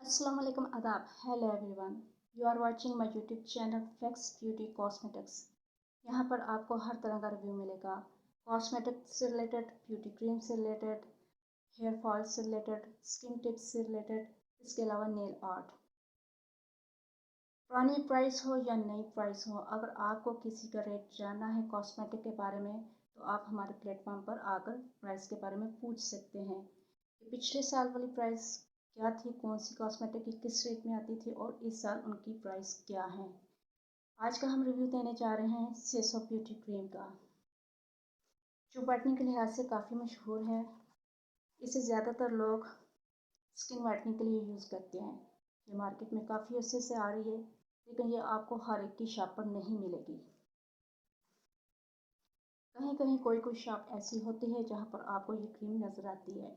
अस्सलाम वालेकुम आदाब। Hello everyone, you are watching my YouTube channel Flex Beauty Cosmetics. यहाँ पर आपको हर तरह का रिव्यू मिलेगा। कॉस्मेटिक्स से रिलेटेड, ब्यूटी क्रीम से रिलेटेड, हेयर फॉल से रिलेटेड, स्किन टिप्स से रिलेटेड, इसके अलावा नेल आर्ट। पुरानी प्राइस हो या नई प्राइस हो, अगर आपको किसी का रेट जानना है कॉस्मेटिक के बारे में तो आप हमारे प्लेटफॉर्म पर आकर प्राइस के बारे में पूछ सकते हैं कि पिछले साल वाली प्राइस क्या थी, कौन सी कॉस्मेटिक की किस रेट में आती थी और इस साल उनकी प्राइस क्या है। आज का हम रिव्यू देने जा रहे हैं सेसो ब्यूटी क्रीम का, जो वाइटनिंग के लिहाज से काफ़ी मशहूर है। इसे ज़्यादातर लोग स्किन वाइटनिंग के लिए यूज़ करते हैं। ये मार्केट में काफ़ी अर्से से आ रही है, लेकिन ये आपको हर एक की शॉप पर नहीं मिलेगी। कहीं कहीं कोई कोई शॉप ऐसी होती है जहाँ पर आपको ये क्रीम नज़र आती है।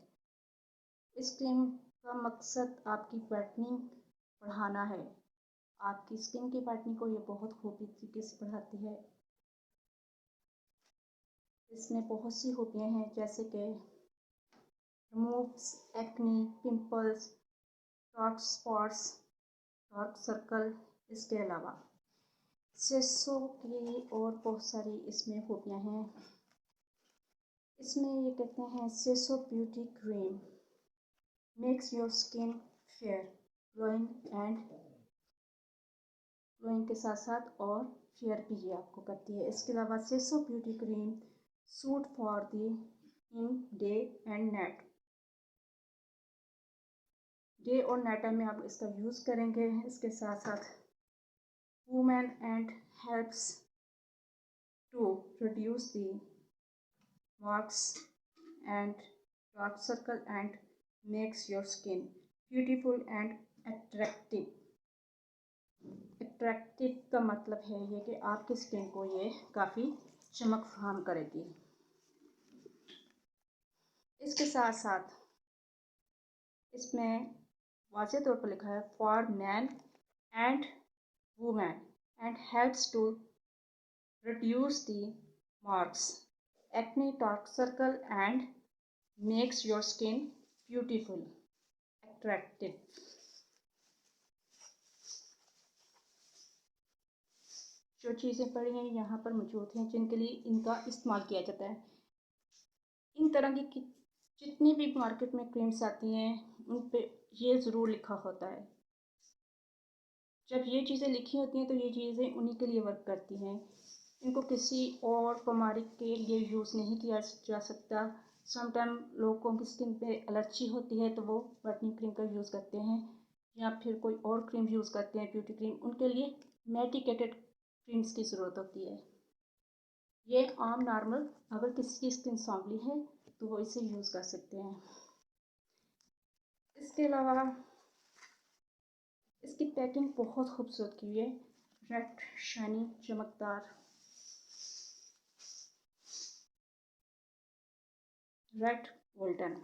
इस क्रीम का मकसद आपकी वाइटनिंग बढ़ाना है। आपकी स्किन की वाइटनिंग को ये बहुत खूबी तरीके से बढ़ाती है। इसमें बहुत सी खूबियाँ हैं, जैसे कि removes acne, pimples, dark spots, dark circle. इसके अलावा सेसो की और बहुत सारी इसमें खूबियाँ हैं। इसमें ये कहते हैं सेसो beauty cream makes your skin fair, glowing के साथ साथ और फेयर भी ये आपको करती है। इसके अलावा सेसो beauty cream suit for the in day and night. Day और नाइट टाइम में आप इसका यूज़ करेंगे। इसके साथ साथ women and helps to reduce the marks and dark circle and makes your skin beautiful and attractive। Attractive का मतलब है ये कि आपकी स्किन को ये काफ़ी चमक फराहम करेगी। इसके साथ साथ इसमें वाज़ेह तौर पर लिखा है for man and women and helps to reduce the marks, acne, dark circle and makes your skin beautiful, attractive. जो चीज़ें पड़ी हैं यहाँ पर मौजूद हैं जिनके लिए इनका इस्तेमाल किया जाता है। इन तरह की जितनी भी मार्केट में क्रीम्स आती हैं उन पे ये ज़रूर लिखा होता है। जब ये चीज़ें लिखी होती हैं तो ये चीज़ें उन्हीं के लिए वर्क करती हैं। इनको किसी और बीमारी के लिए यूज़ नहीं किया जा सकता। समटाइम लोगों की स्किन पे एलर्जी होती है तो वो वाइटनिंग क्रीम का यूज़ करते हैं या फिर कोई और क्रीम यूज़ करते हैं, ब्यूटी क्रीम। उनके लिए मेडिकेटेड क्रीम्स की ज़रूरत होती है। ये आम नॉर्मल अगर किसी की स्किन सॉफ्टली है तो वो इसे यूज़ कर सकते हैं। इसके अलावा इसकी पैकिंग बहुत खूबसूरत की हुई है, रेड शाइनी चमकदार, red golden,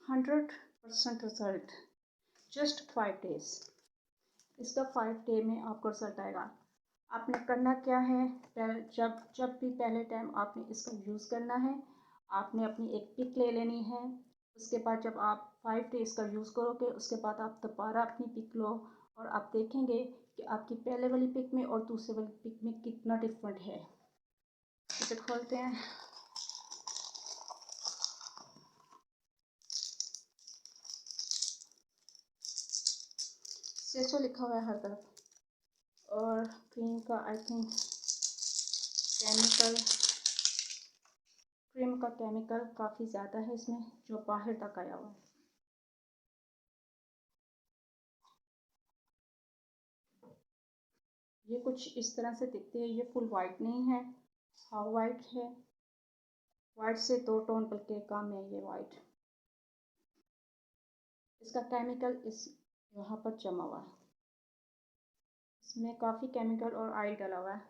100% result, just 5 days. इसका 5 डे में आपको रिजल्ट आएगा। आपने करना क्या है, जब भी पहले टाइम आपने इसका यूज़ करना है, आपने अपनी एक पिक ले लेनी है। उसके बाद जब आप 5 डेज़ का यूज़ करोगे उसके बाद आप दोबारा अपनी पिक लो और आप देखेंगे कि आपकी पहले वाली पिक में और दूसरे वाली पिक में कितना डिफरेंट है। इसे खोलते हैं। सेसो लिखा हुआ है हर तरफ और क्रीम का आई थिंक क्रीम का केमिकल काफ़ी ज़्यादा है इसमें, जो बाहर तक आया हुआ है। ये कुछ इस तरह से दिखते हैं। ये फुल वाइट नहीं है, हाफ वाइट है। वाइट से 2 टोन बल्कि कम है ये वाइट। इसका केमिकल इस यहाँ पर जमा हुआ है। इसमें काफ़ी केमिकल और ऑयल डाला हुआ है।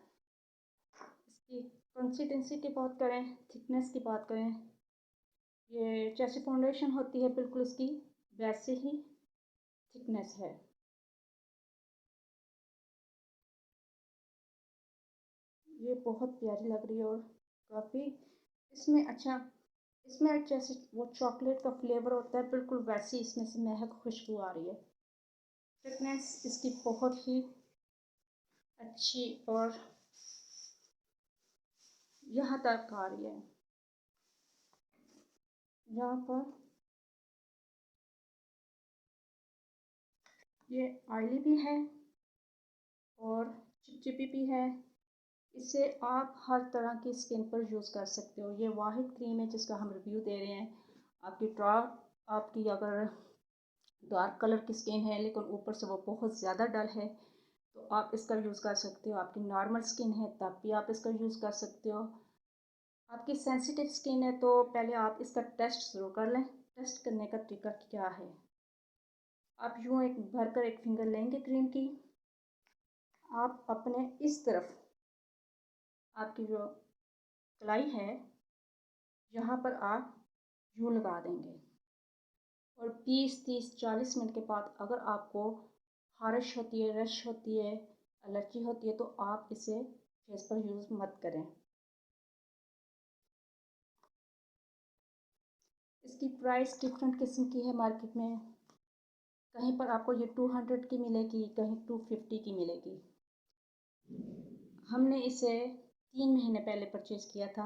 इसकी कंसिस्टेंसी की बात करें, थिकनेस की बात करें, ये जैसे फाउंडेशन होती है बिल्कुल इसकी वैसे ही थिकनेस है। ये बहुत प्यारी लग रही है और काफ़ी इसमें अच्छा इसमें जैसे वो चॉकलेट का फ्लेवर होता है, बिल्कुल वैसी इसमें से महक खुशबू आ रही है। फ्रेगनेंस इसकी बहुत ही अच्छी और यहाँ तक आ रही है। यहाँ पर ये ऑयली भी है और चिपचिपी भी है। इसे आप हर तरह की स्किन पर यूज़ कर सकते हो। ये वाहिद क्रीम है जिसका हम रिव्यू दे रहे हैं। आपकी अगर डार्क कलर की स्किन है लेकिन ऊपर से वो बहुत ज़्यादा डल है तो आप इसका यूज़ कर सकते हो। आपकी नॉर्मल स्किन है तब भी आप इसका यूज़ कर सकते हो। आपकी सेंसिटिव स्किन है तो पहले आप इसका टेस्ट ज़रूर कर लें। टेस्ट करने का तरीका क्या है, आप यूँ एक भरकर एक फिंगर लेंगे क्रीम की, आप अपने इस तरफ आपकी जो कलाई है यहाँ पर आप यूँ लगा देंगे और 20, 30, 40 मिनट के बाद अगर आपको खारिश होती है, रश होती है, एलर्जी होती है तो आप इसे फेस पर यूज़ मत करें। इसकी प्राइस डिफरेंट किस्म की है मार्केट में। कहीं पर आपको ये 200 की मिलेगी, कहीं 250 की मिलेगी। हमने इसे 3 महीने पहले परचेज़ किया था।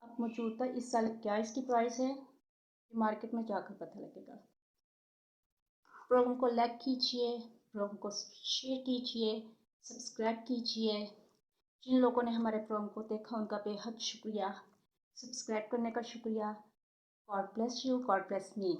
अब मौजूदा इस साल क्या इसकी प्राइस है मार्केट में जाकर पता लगेगा। प्रोग्राम को लाइक कीजिए, प्रोग्राम को शेयर कीजिए, सब्सक्राइब कीजिए। जिन लोगों ने हमारे प्रोग्राम को देखा उनका बेहद शुक्रिया। सब्सक्राइब करने का शुक्रिया। God bless you, God bless me.